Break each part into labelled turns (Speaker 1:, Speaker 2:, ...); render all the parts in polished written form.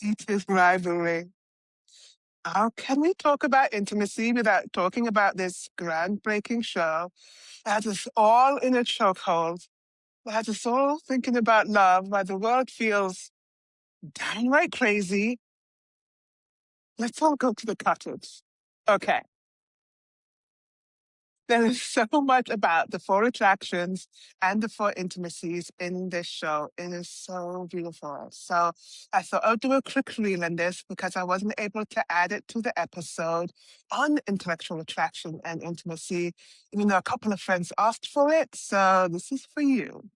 Speaker 1: It is Rivalry. How can we talk about intimacy without talking about this groundbreaking show that has us all in a chokehold, that has us all thinking about love while the world feels downright crazy? Let's all go to the cottage. Okay. There is so much about the four attractions and the four intimacies in this show. It is so beautiful. So I thought I'd do a quick reel on this because I wasn't able to add it to the episode on intellectual attraction and intimacy, even though a couple of friends asked for it. So this is for you.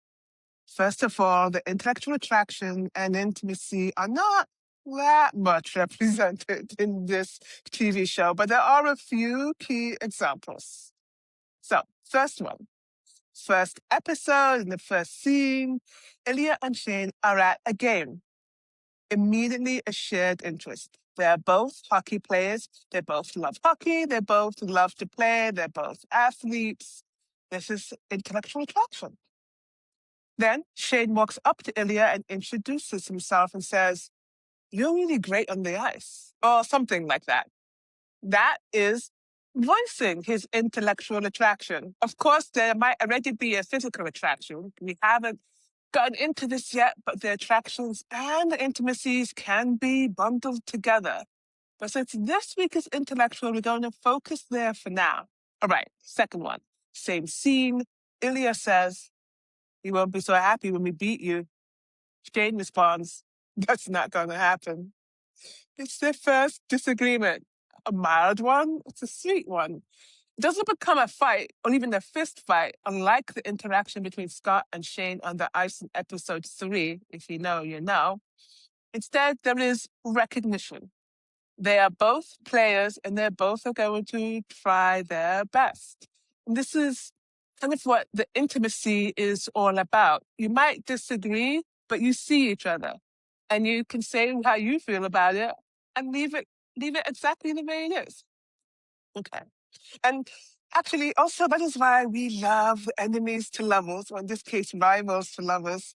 Speaker 1: First of all, the intellectual attraction and intimacy are not that much represented in this TV show, but there are a few key examples. So, first one, first episode, in the first scene, Iliya and Shane are at a game. Immediately a shared interest. They're both hockey players. They both love hockey. They both love to play. They're both athletes. This is intellectual attraction. Then Shane walks up to Iliya and introduces himself and says, "You're really great on the ice," or something like that. That is voicing his intellectual attraction. Of course, there might already be a physical attraction. We haven't gotten into this yet, but the attractions and the intimacies can be bundled together. But since this week is intellectual, we're going to focus there for now. All right, second one. Same scene. Iliya says, "You won't be so happy when we beat you." Shane responds, "That's not going to happen." It's their first disagreement. A mild one, it's a sweet one. It doesn't become a fight or even a fist fight, unlike the interaction between Scott and Shane on the ice in episode 3. If you know, you know. Instead, there is recognition. They are both players and they're both are going to try their best. And this is kind of what the intimacy is all about. You might disagree, but you see each other and you can say how you feel about it and leave it exactly the way it is. Okay. And actually, also, that is why we love enemies to lovers, or in this case, rivals to lovers,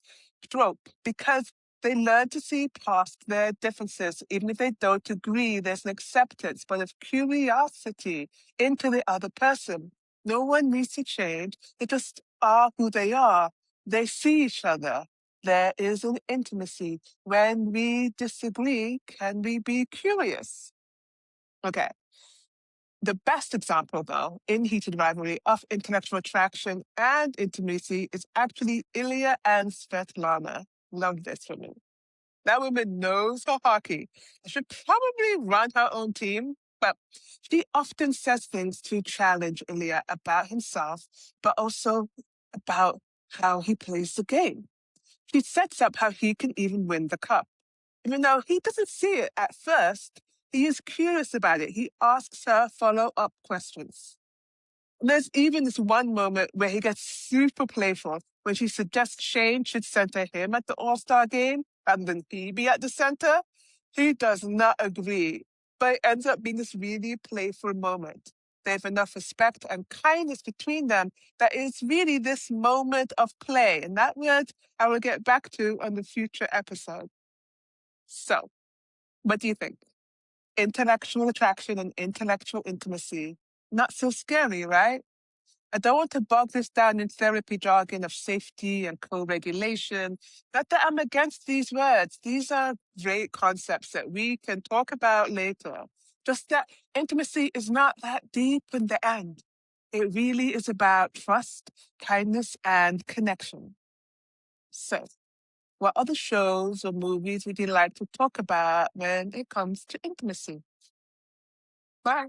Speaker 1: trope, because they learn to see past their differences. Even if they don't agree, there's an acceptance, but of curiosity into the other person. No one needs to change. They just are who they are. They see each other. There is an intimacy. When we disagree, can we be curious? Okay. The best example, though, in heated rivalry of intellectual attraction and intimacy is actually Iliya and Svetlana. Love this for me. That woman knows her hockey. She should probably run her own team, but she often says things to challenge Iliya about himself, but also about how he plays the game. She sets up how he can even win the cup. Even though he doesn't see it at first, he is curious about it. He asks her follow-up questions. There's even this one moment where he gets super playful when she suggests Shane should center him at the All-Star game rather than he be at the center. He does not agree, but it ends up being this really playful moment. They have enough respect and kindness between them that it's really this moment of play. And that word I will get back to on the future episode. So, what do you think? Intellectual attraction and intellectual intimacy. Not so scary, right? I don't want to bog this down in therapy jargon of safety and co-regulation. Not that I'm against these words. These are great concepts that we can talk about later. Just that intimacy is not that deep in the end. It really is about trust, kindness, and connection. So, what other shows or movies would you like to talk about when it comes to intimacy? Bye.